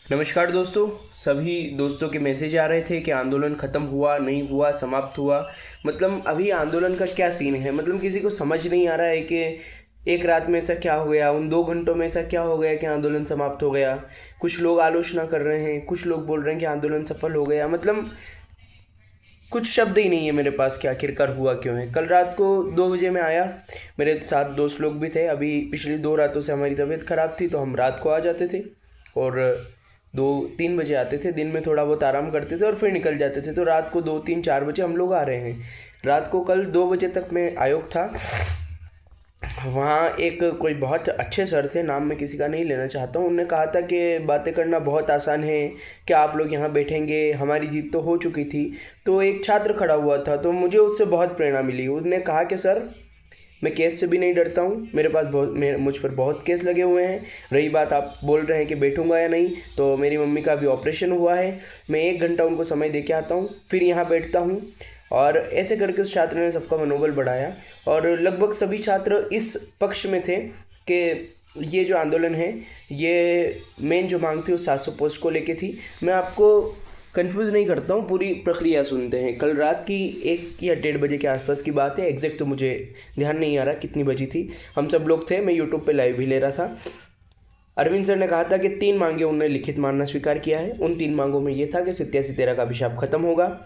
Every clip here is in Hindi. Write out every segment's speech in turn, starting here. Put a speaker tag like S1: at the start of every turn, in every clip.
S1: नमस्कार दोस्तों। सभी दोस्तों के मैसेज आ रहे थे कि आंदोलन ख़त्म हुआ नहीं हुआ, समाप्त हुआ। मतलब अभी आंदोलन का क्या सीन है, मतलब किसी को समझ नहीं आ रहा है कि एक रात में ऐसा क्या हो गया, उन 2 घंटों में ऐसा क्या हो गया कि आंदोलन समाप्त हो गया। कुछ लोग आलोचना कर रहे हैं, कुछ लोग बोल रहे हैं कि आंदोलन सफल हो गया। मतलब कुछ शब्द ही नहीं है मेरे पास कि आखिरकार हुआ क्यों है। कल रात को 2 बजे मैं आया, मेरे साथ दोस्त लोग भी थे। अभी पिछली 2 रातों से हमारी तबीयत ख़राब थी तो हम रात को आ जाते थे और 2-3 बजे आते थे। दिन में थोड़ा बहुत आराम करते थे और फिर निकल जाते थे। तो रात को 2-3-4 बजे हम लोग आ रहे हैं। रात को कल 2 बजे तक मैं आयोग था। वहाँ एक कोई बहुत अच्छे सर थे, नाम मैं किसी का नहीं लेना चाहता हूँ। उन्होंने कहा था कि बातें करना बहुत आसान है, क्या आप लोग यहाँ बैठेंगे, हमारी जीत तो हो चुकी थी। तो एक छात्र खड़ा हुआ था तो मुझे उससे बहुत प्रेरणा मिली। उसने कहा कि सर, मैं केस से भी नहीं डरता हूँ, मेरे पास मुझ पर बहुत केस लगे हुए हैं। रही बात आप बोल रहे हैं कि बैठूंगा या नहीं, तो मेरी मम्मी का अभी ऑपरेशन हुआ है। मैं 1 घंटा उनको समय दे के आता हूँ, फिर यहाँ बैठता हूँ। और ऐसे करके उस छात्र ने सबका मनोबल बढ़ाया और लगभग सभी छात्र इस पक्ष में थे कि ये जो आंदोलन है, ये मेन जो मांग थी वो 700 पोस्ट को लेके थी। मैं आपको कंफ्यूज नहीं करता हूँ, पूरी प्रक्रिया सुनते हैं। कल रात की 1 या 1:30 के आसपास की बात है, एग्जैक्ट तो मुझे ध्यान नहीं आ रहा कितनी बजी थी। हम सब लोग थे, मैं यूट्यूब पे लाइव भी ले रहा था। अरविंद सर ने कहा था कि 3 मांगे उन्होंने लिखित मानना स्वीकार किया है। उन 3 मांगों में ये था कि 87-13 का अभिशाप खत्म होगा।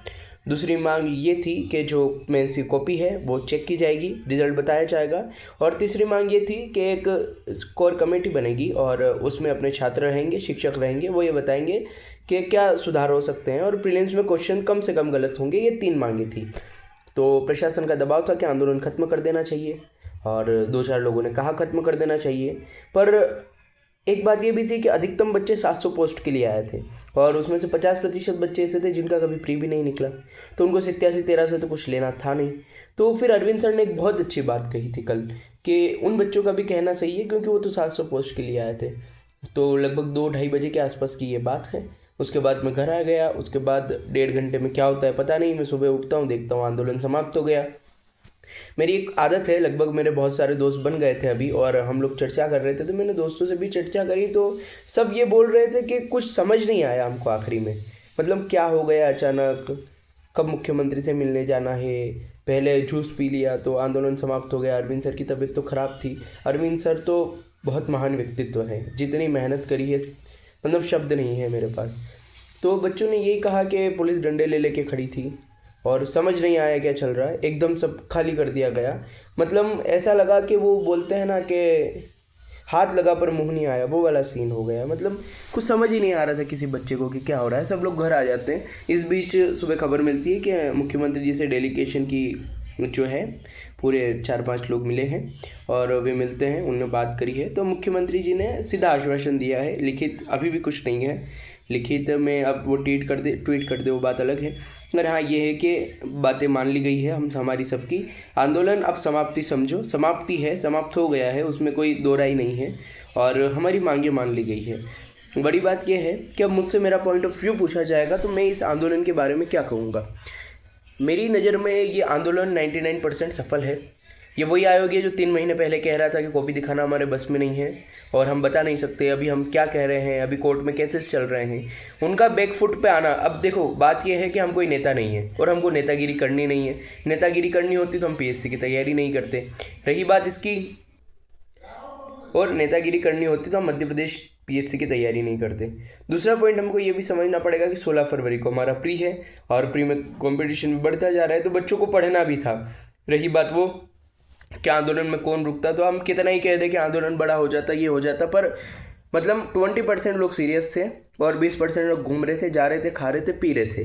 S1: दूसरी मांग ये थी कि जो मेंस की कॉपी है वो चेक की जाएगी, रिजल्ट बताया जाएगा। और तीसरी मांग ये थी कि एक कोर कमेटी बनेगी और उसमें अपने छात्र रहेंगे, शिक्षक रहेंगे, वो ये बताएंगे कि क्या सुधार हो सकते हैं और प्रीलिम्स में क्वेश्चन कम से कम गलत होंगे। ये 3 मांगे थी। तो प्रशासन का दबाव था कि आंदोलन खत्म कर देना चाहिए और 2-4 लोगों ने कहा खत्म कर देना चाहिए। पर एक बात ये भी थी कि अधिकतम बच्चे 700 पोस्ट के लिए आए थे और उसमें से 50% बच्चे ऐसे थे जिनका कभी प्री भी नहीं निकला। तो उनको 87-13 से तो कुछ लेना था नहीं। तो फिर अरविंद सर ने एक बहुत अच्छी बात कही थी कल कि उन बच्चों का भी कहना सही है क्योंकि वो तो 700 पोस्ट के लिए आए थे। तो लगभग 2-2:30 बजे के आसपास की ये बात है। उसके बाद मैं घर आ गया। उसके बाद 1.5 घंटे में क्या होता है पता नहीं। मैं सुबह उठता हूँ, देखता हूँ आंदोलन समाप्त हो गया। मेरी एक आदत है, लगभग मेरे बहुत सारे दोस्त बन गए थे अभी और हम लोग चर्चा कर रहे थे। तो मैंने दोस्तों से भी चर्चा करी तो सब ये बोल रहे थे कि कुछ समझ नहीं आया हमको आखिरी में। मतलब क्या हो गया अचानक, कब मुख्यमंत्री से मिलने जाना है, पहले जूस पी लिया तो आंदोलन समाप्त हो गया। अरविंद सर की तबीयत तो ख़राब थी। अरविंद सर तो बहुत महान व्यक्तित्व है, जितनी मेहनत करी है मतलब शब्द नहीं है मेरे पास। तो बच्चों ने यही कहा कि पुलिस डंडे ले लेके खड़ी थी और समझ नहीं आया क्या चल रहा है, एकदम सब खाली कर दिया गया। मतलब ऐसा लगा कि वो बोलते हैं ना कि हाथ लगा पर मुंह नहीं आया, वो वाला सीन हो गया। मतलब कुछ समझ ही नहीं आ रहा था किसी बच्चे को कि क्या हो रहा है। सब लोग घर आ जाते हैं। इस बीच सुबह खबर मिलती है कि मुख्यमंत्री जी से डेलीगेशन की जो है पूरे 4-5 लोग मिले हैं और वे मिलते हैं, उन्होंने बात करी है। तो मुख्यमंत्री जी ने सीधा आश्वासन दिया है, लिखित अभी भी कुछ नहीं है। लिखित में अब वो ट्वीट कर दे वो बात अलग है। मगर हाँ ये है कि बातें मान ली गई है हम हमारी सबकी। आंदोलन अब समाप्ति समझो, समाप्ति है, समाप्त हो गया है, उसमें कोई दो राय नहीं है और हमारी मांगें मान ली गई है। बड़ी बात यह है कि अब मुझसे मेरा पॉइंट ऑफ व्यू पूछा जाएगा तो मैं इस आंदोलन के बारे में क्या कहूँगा। मेरी नज़र में ये आंदोलन 99% सफल है। ये वही आयोग है जो 3 महीने पहले कह रहा था कि कॉपी दिखाना हमारे बस में नहीं है और हम बता नहीं सकते अभी हम क्या कह रहे हैं, अभी कोर्ट में केसेस चल रहे हैं। उनका बैक फुट पे आना। अब देखो बात यह है कि हम कोई नेता नहीं है और हमको नेतागिरी करनी नहीं है। नेतागिरी करनी होती तो हम पीएससी की तैयारी नहीं करते। रही बात इसकी, और नेतागिरी करनी होती तो हम मध्य प्रदेश पीएससी की तैयारी नहीं करते। दूसरा पॉइंट हमको ये भी समझना पड़ेगा कि 16 फरवरी को हमारा प्री है और प्री में कंपटीशन भी बढ़ता जा रहा है तो बच्चों को पढ़ना भी था। रही बात वो कि आंदोलन में कौन रुकता, तो हम कितना ही कह दें कि आंदोलन बड़ा हो जाता, ये हो जाता, पर मतलब 20% लोग सीरियस थे और 20% लोग घूम रहे थे, जा रहे थे, खा रहे थे, पी रहे थे।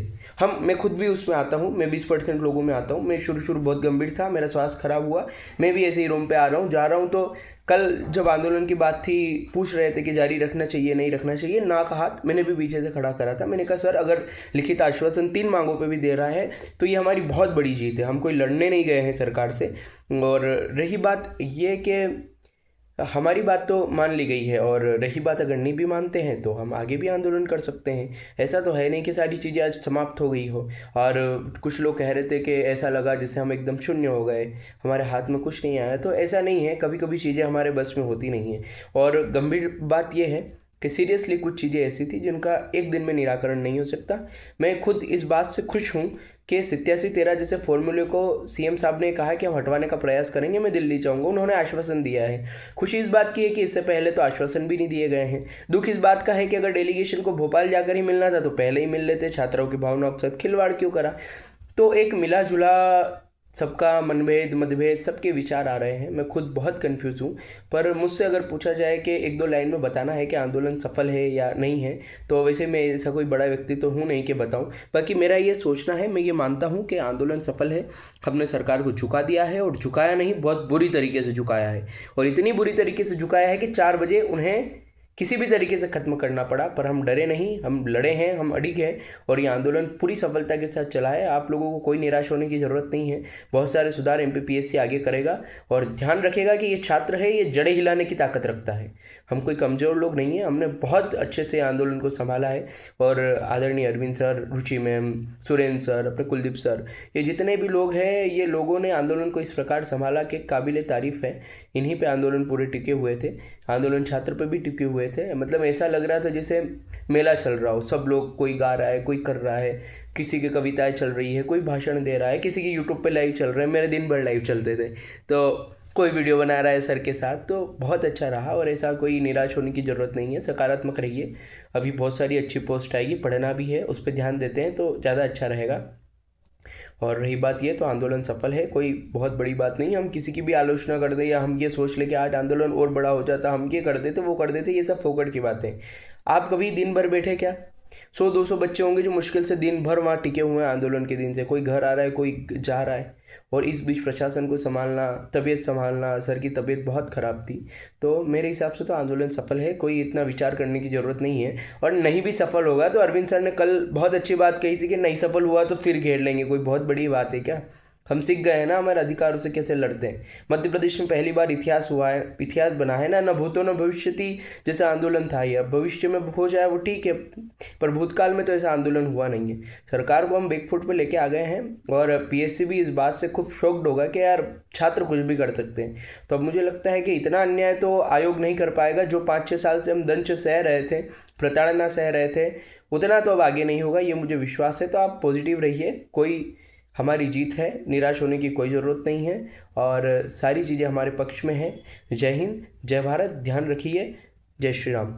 S1: मैं खुद भी उसमें आता हूँ, मैं 20% लोगों में आता हूँ। मैं शुरू बहुत गंभीर था, मेरा स्वास्थ्य खराब हुआ, मैं भी ऐसे ही रूम पे आ रहा हूँ, जा रहा हूँ। तो कल जब आंदोलन की बात थी, पूछ रहे थे कि जारी रखना चाहिए नहीं रखना चाहिए, ना का हाथ मैंने भी पीछे से खड़ा करा था। मैंने कहा सर अगर लिखित आश्वासन 3 मांगों पे भी दे रहा है तो ये हमारी बहुत बड़ी जीत है, हम कोई लड़ने नहीं गए हैं सरकार से। और रही बात ये कि हमारी बात तो मान ली गई है और रही बात अगर नहीं भी मानते हैं तो हम आगे भी आंदोलन कर सकते हैं। ऐसा तो है नहीं कि सारी चीज़ें आज समाप्त हो गई हो। और कुछ लोग कह रहे थे कि ऐसा लगा जैसे हम एकदम शून्य हो गए, हमारे हाथ में कुछ नहीं आया। तो ऐसा नहीं है, कभी कभी चीज़ें हमारे बस में होती नहीं हैं। और गंभीर बात यह है कि सीरियसली कुछ चीज़ें ऐसी थी जिनका एक दिन में निराकरण नहीं हो सकता। मैं खुद इस बात से खुश हूँ कि 87-13 जैसे फॉर्मूले को सीएम साहब ने कहा कि हम हटवाने का प्रयास करेंगे, मैं दिल्ली जाऊंगा, उन्होंने आश्वासन दिया है। खुशी इस बात की है कि इससे पहले तो आश्वासन भी नहीं दिए गए हैं। दुख इस बात का है कि अगर डेलीगेशन को भोपाल जाकर ही मिलना था तो पहले ही मिल लेते, छात्राओं की भावनाओं के साथ खिलवाड़ क्यों करा। तो एक मिला जुला सबका मनभेद मतभेद सबके विचार आ रहे हैं। मैं खुद बहुत कंफ्यूज हूँ, पर मुझसे अगर पूछा जाए कि एक दो लाइन में बताना है कि आंदोलन सफल है या नहीं है, तो वैसे मैं ऐसा कोई बड़ा व्यक्ति तो हूँ नहीं कि बताऊँ। बाकी मेरा ये सोचना है, मैं ये मानता हूँ कि आंदोलन सफल है। हमने सरकार को झुका दिया है, और झुकाया नहीं, बहुत बुरी तरीके से झुकाया है, और इतनी बुरी तरीके से झुकाया है कि 4 बजे उन्हें किसी भी तरीके से ख़त्म करना पड़ा। पर हम डरे नहीं, हम लड़े हैं, हम अडिग हैं, और ये आंदोलन पूरी सफलता के साथ चला है। आप लोगों को कोई निराश होने की ज़रूरत नहीं है। बहुत सारे सुधार एमपीपीएससी आगे करेगा, और ध्यान रखेगा कि ये छात्र है, ये जड़ें हिलाने की ताकत रखता है। हम कोई कमज़ोर लोग नहीं हैं, हमने बहुत अच्छे से आंदोलन को संभाला है। और आदरणीय अरविंद सर, रुचि मैम, सुरेंद्र सर, अपने कुलदीप सर, ये जितने भी लोग हैं, ये लोगों ने आंदोलन को इस प्रकार संभाला कि काबिल तारीफ़ है। इन्हीं पे आंदोलन पूरे टिके हुए थे, आंदोलन छात्र पे भी टिके हुए थे। मतलब ऐसा लग रहा था जैसे मेला चल रहा हो, सब लोग, कोई गा रहा है, कोई कर रहा है, किसी की कविताएं चल रही है, कोई भाषण दे रहा है, किसी की यूट्यूब पे लाइव चल रहा है। मेरे दिन भर लाइव चलते थे, तो कोई वीडियो बना रहा है सर के साथ। तो बहुत अच्छा रहा, और ऐसा कोई निराश होने की ज़रूरत नहीं है, सकारात्मक रहिए। अभी बहुत सारी अच्छी पोस्ट आएगी, पढ़ना भी है, उस पर ध्यान देते हैं तो ज़्यादा अच्छा रहेगा। और रही बात ये, तो आंदोलन सफल है, कोई बहुत बड़ी बात नहीं। हम किसी की भी आलोचना कर दें, या हम ये सोच लें कि आज आंदोलन और बड़ा हो जाता, हम ये कर देते, वो कर देते, ये सब फोकट की बातें। आप कभी दिन भर बैठे क्या? 100-200 बच्चे होंगे जो मुश्किल से दिन भर वहाँ टिके हुए हैं आंदोलन के दिन से। कोई घर आ रहा है, कोई जा रहा है, और इस बीच प्रशासन को संभालना, तबीयत संभालना। सर की तबीयत बहुत ख़राब थी, तो मेरे हिसाब से तो आंदोलन सफल है, कोई इतना विचार करने की ज़रूरत नहीं है। और नहीं भी सफल होगा तो अरविंद सर ने कल बहुत अच्छी बात कही थी कि नहीं सफल हुआ तो फिर घेर लेंगे। कोई बहुत बड़ी बात है क्या? हम सीख गए हैं ना हमारे अधिकारों से कैसे लड़ते हैं। मध्य प्रदेश में पहली बार इतिहास हुआ है, इतिहास बना है ना, न भूतो न भविष्यति जैसा आंदोलन था ये। अब भविष्य में हो जाए वो ठीक है, पर भूतकाल में तो ऐसा आंदोलन हुआ नहीं है। सरकार को हम बैकफुट पे लेके आ गए हैं, और पीएससी भी इस बात से खूब शॉक्ड होगा कि यार छात्र कुछ भी कर सकते हैं। तो अब मुझे लगता है कि इतना अन्याय तो आयोग नहीं कर पाएगा। जो 5-6 साल से हम दंश सह रहे थे, प्रताड़ना सह रहे थे, उतना तो अब आगे नहीं होगा, ये मुझे विश्वास है। तो आप पॉजिटिव रहिए, कोई हमारी जीत है, निराश होने की कोई ज़रूरत नहीं है, और सारी चीज़ें हमारे पक्ष में हैं। जय हिंद, जय भारत, ध्यान रखिए, जय श्री राम।